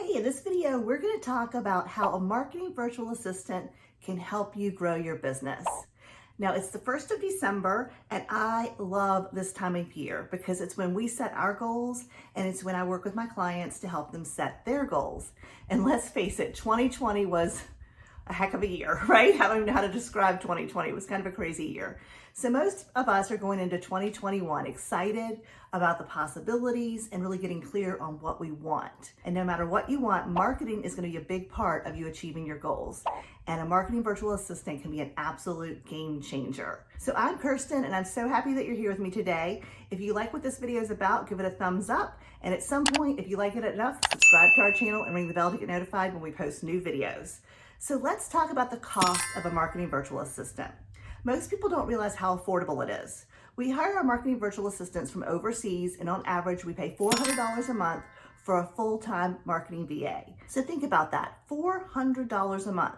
Hey, in this video, we're going to talk about how a marketing virtual assistant can help you grow your business. Now, it's the 1st of December, and I love this time of year because it's when we set our goals, and it's when I work with my clients to help them set their goals. And let's face it, 2020 was a heck of a year, right? I don't even know how to describe 2020. It was kind of a crazy year. So most of us are going into 2021 excited about the possibilities and really getting clear on what we want. And no matter what you want, marketing is going to be a big part of you achieving your goals. And a marketing virtual assistant can be an absolute game changer. So I'm Kirsten, and I'm so happy that you're here with me today. If you like what this video is about, give it a thumbs up. And at some point, if you like it enough, subscribe to our channel and ring the bell to get notified when we post new videos. So let's talk about the cost of a marketing virtual assistant. Most people don't realize how affordable it is. We hire our marketing virtual assistants from overseas, and on average, we pay $400 a month for a full-time marketing VA. So think about that, $400 a month.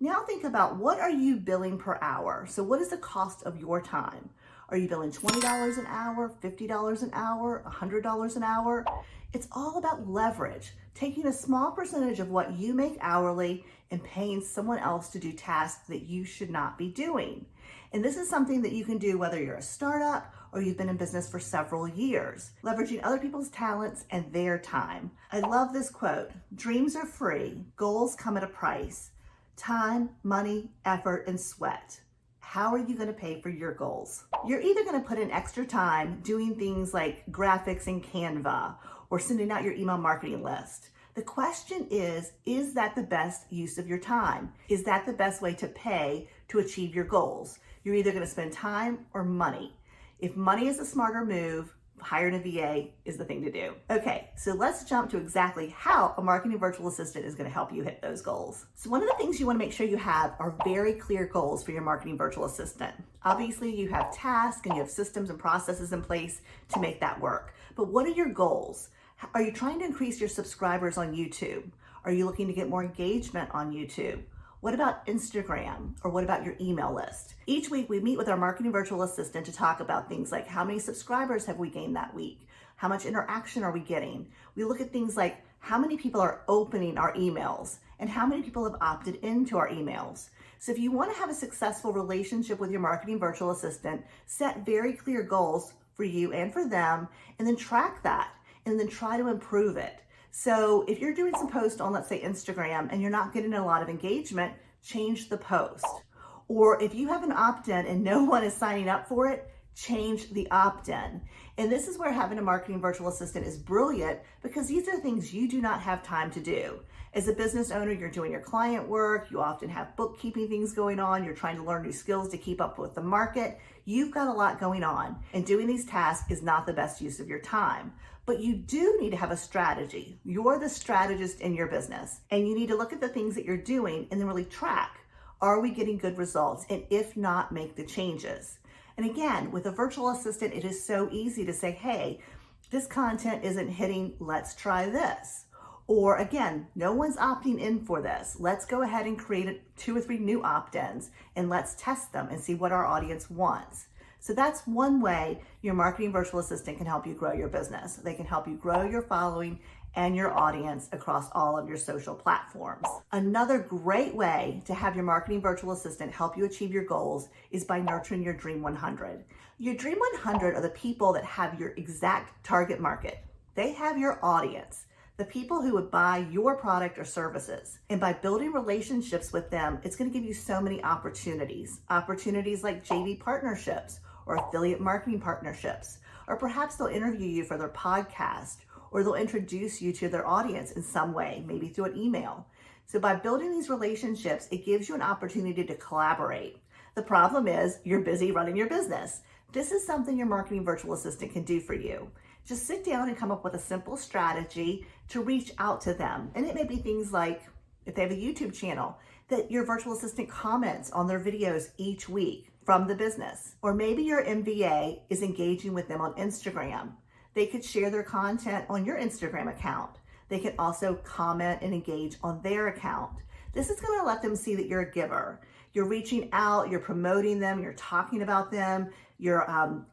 Now think about, what are you billing per hour? So what is the cost of your time? Are you billing $20 an hour, $50 an hour, $100 an hour? It's all about leverage, taking a small percentage of what you make hourly and paying someone else to do tasks that you should not be doing. And this is something that you can do whether you're a startup or you've been in business for several years, leveraging other people's talents and their time. I love this quote: "Dreams are free, goals come at a price. Time, money, effort, and sweat. How are you going to pay for your goals?" You're either going to put in extra time doing things like graphics in CANVA or sending out your email marketing list. The question is that the best use of your time? Is that the best way to pay to achieve your goals? You're either going to spend time or money. If money is a smarter move, hiring a VA is the thing to do. Okay, so let's jump to exactly how a marketing virtual assistant is going to help you hit those goals. So one of the things you want to make sure you have are very clear goals for your marketing virtual assistant. Obviously, you have tasks and you have systems and processes in place to make that work. But what are your goals? Are you trying to increase your subscribers on YouTube? Are you looking to get more engagement on YouTube? What about Instagram? Or what about your email list? Each week we meet with our marketing virtual assistant to talk about things like, how many subscribers have we gained that week? How much interaction are we getting? We look at things like, how many people are opening our emails and how many people have opted into our emails. So if you want to have a successful relationship with your marketing virtual assistant, set very clear goals for you and for them, and then track that and then try to improve it. So if you're doing some posts on, let's say, Instagram, and you're not getting a lot of engagement, change the post. Or if you have an opt-in and no one is signing up for it, change the opt-in. And this is where having a marketing virtual assistant is brilliant, because these are things you do not have time to do. As a business owner, you're doing your client work, you often have bookkeeping things going on, you're trying to learn new skills to keep up with the market. You've got a lot going on, and doing these tasks is not the best use of your time. But you do need to have a strategy. You're the strategist in your business, and you need to look at the things that you're doing and then really track. Are we getting good results? And if not, make the changes. And again, with a virtual assistant, it is so easy to say, hey, this content isn't hitting, let's try this. Or again, no one's opting in for this. Let's go ahead and create 2 or 3 new opt-ins and let's test them and see what our audience wants. So that's one way your marketing virtual assistant can help you grow your business. They can help you grow your following and your audience across all of your social platforms. Another great way to have your marketing virtual assistant help you achieve your goals is by nurturing your Dream 100. Your Dream 100 are the people that have your exact target market. They have your audience, the people who would buy your product or services. And by building relationships with them, it's going to give you so many opportunities. Opportunities like JV partnerships or affiliate marketing partnerships, or perhaps they'll interview you for their podcast, or they'll introduce you to their audience in some way, maybe through an email. So by building these relationships, it gives you an opportunity to collaborate. The problem is you're busy running your business. This is something your marketing virtual assistant can do for you. Just sit down and come up with a simple strategy to reach out to them. And it may be things like, if they have a YouTube channel, that your virtual assistant comments on their videos each week from the business. Or maybe your MVA is engaging with them on Instagram. They could share their content on your Instagram account. They can also comment and engage on their account. This is going to let them see that you're a giver. You're reaching out, you're promoting them, you're talking about them, you're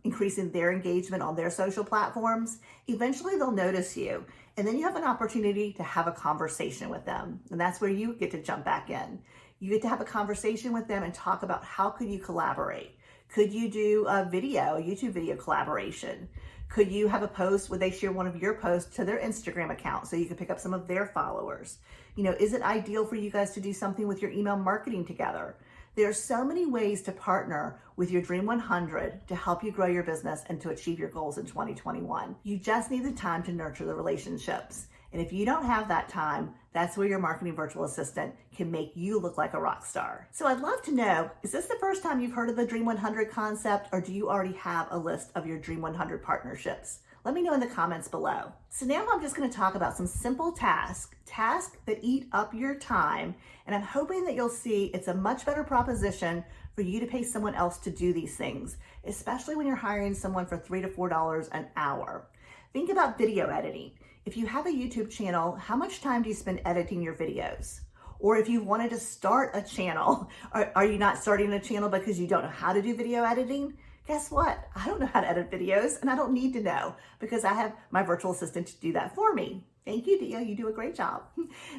increasing their engagement on their social platforms. Eventually they'll notice you, and then you have an opportunity to have a conversation with them. And that's where you get to jump back in. You get to have a conversation with them and talk about how could you collaborate? Could you do a video, a YouTube video collaboration? Could you have a post where they share one of your posts to their Instagram account so you can pick up some of their followers? You know, is it ideal for you guys to do something with your email marketing together? There are so many ways to partner with your Dream 100 to help you grow your business and to achieve your goals in 2021. You just need the time to nurture the relationships. And if you don't have that time, that's where your marketing virtual assistant can make you look like a rock star. So I'd love to know, is this the first time you've heard of the Dream 100 concept, or do you already have a list of your Dream 100 partnerships? Let me know in the comments below. So now I'm just going to talk about some simple tasks that eat up your time, and I'm hoping that you'll see it's a much better proposition for you to pay someone else to do these things, especially when you're hiring someone for $3 to $4 an hour. Think about video editing. If you have a YouTube channel, how much time do you spend editing your videos? Or if you wanted to start a channel, are you not starting a channel because you don't know how to do video editing? Guess what? I don't know how to edit videos, and I don't need to know because I have my virtual assistant to do that for me. Thank you, Dia. You do a great job.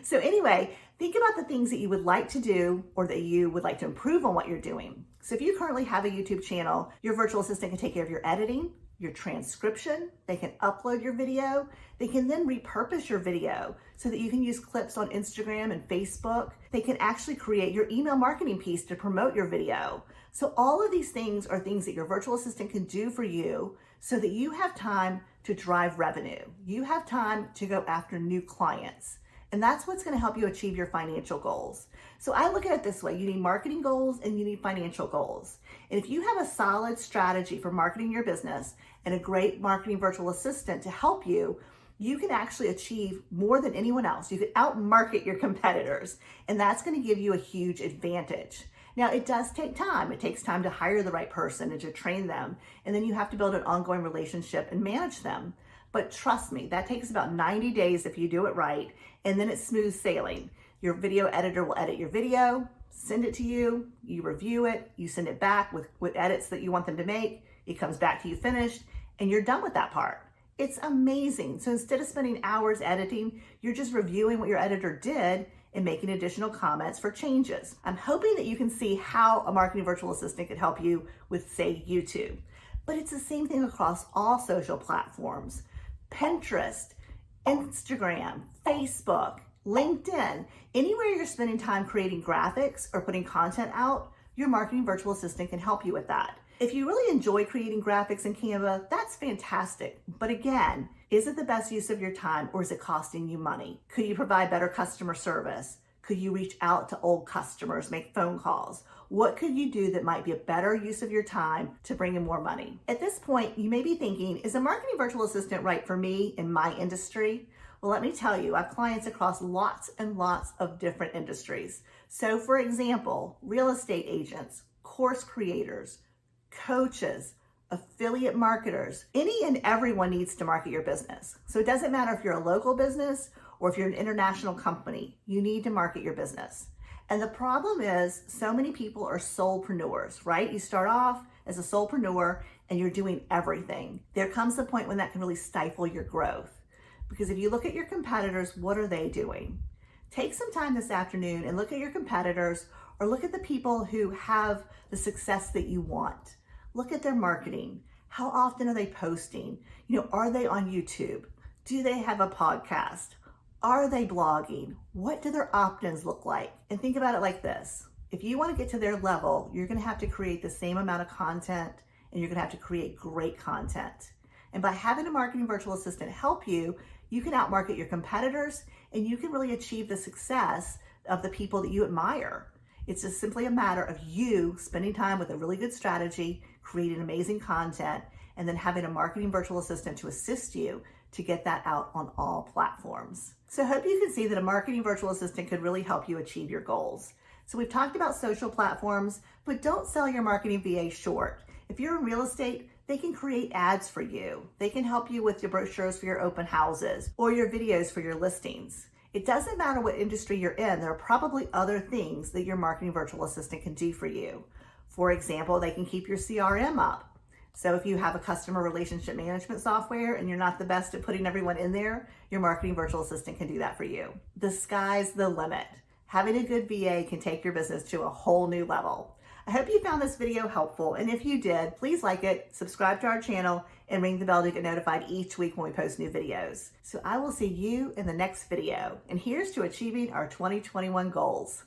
So anyway, think about the things that you would like to do or that you would like to improve on what you're doing. So if you currently have a YouTube channel, your virtual assistant can take care of your editing, your transcription, they can upload your video, they can then repurpose your video so that you can use clips on Instagram and Facebook. They can actually create your email marketing piece to promote your video. So all of these things are things that your virtual assistant can do for you so that you have time to drive revenue. You have time to go after new clients. And that's what's going to help you achieve your financial goals. So I look at it this way. You need marketing goals and you need financial goals. And if you have a solid strategy for marketing your business and a great marketing virtual assistant to help you, you can actually achieve more than anyone else. You can outmarket your competitors, and that's going to give you a huge advantage. Now, it does take time. It takes time to hire the right person and to train them. And then you have to build an ongoing relationship and manage them. But trust me, that takes about 90 days if you do it right. And then it's smooth sailing. Your video editor will edit your video, send it to you, you review it, you send it back with edits that you want them to make. It comes back to you finished, and you're done with that part. It's amazing. So instead of spending hours editing, you're just reviewing what your editor did and making additional comments for changes. I'm hoping that you can see how a marketing virtual assistant could help you with, say, YouTube. But it's the same thing across all social platforms. Pinterest, Instagram, Facebook, LinkedIn, anywhere you're spending time creating graphics or putting content out, your marketing virtual assistant can help you with that. If you really enjoy creating graphics in Canva, that's fantastic. But again, is it the best use of your time, or is it costing you money? Could you provide better customer service? Could you reach out to old customers, make phone calls? What could you do that might be a better use of your time to bring in more money? At this point, you may be thinking, is a marketing virtual assistant right for me in my industry? Well, let me tell you, I have clients across lots and lots of different industries. So for example, real estate agents, course creators, coaches, affiliate marketers, any and everyone needs to market your business. So it doesn't matter if you're a local business or if you're an international company, you need to market your business. And the problem is so many people are solopreneurs, right? You start off as a solopreneur and you're doing everything. There comes a point when that can really stifle your growth. Because if you look at your competitors, what are they doing? Take some time this afternoon and look at your competitors, or look at the people who have the success that you want. Look at their marketing. How often are they posting? Are they on YouTube? Do they have a podcast? Are they blogging? What do their opt-ins look like? And think about it like this. If you want to get to their level, you're going to have to create the same amount of content, and you're going to have to create great content. And by having a marketing virtual assistant help you, you can outmarket your competitors, and you can really achieve the success of the people that you admire. It's just simply a matter of you spending time with a really good strategy, creating amazing content, and then having a marketing virtual assistant to assist you to get that out on all platforms. So I hope you can see that a marketing virtual assistant could really help you achieve your goals. So we've talked about social platforms, but don't sell your marketing VA short. If you're in real estate, they can create ads for you. They can help you with your brochures for your open houses or your videos for your listings. It doesn't matter what industry you're in, there are probably other things that your marketing virtual assistant can do for you. For example, they can keep your CRM up. So if you have a customer relationship management software and you're not the best at putting everyone in there, your marketing virtual assistant can do that for you. The sky's the limit. Having a good VA can take your business to a whole new level. I hope you found this video helpful, and if you did, please like it, subscribe to our channel, and ring the bell to get notified each week when we post new videos. So I will see you in the next video, and here's to achieving our 2021 goals.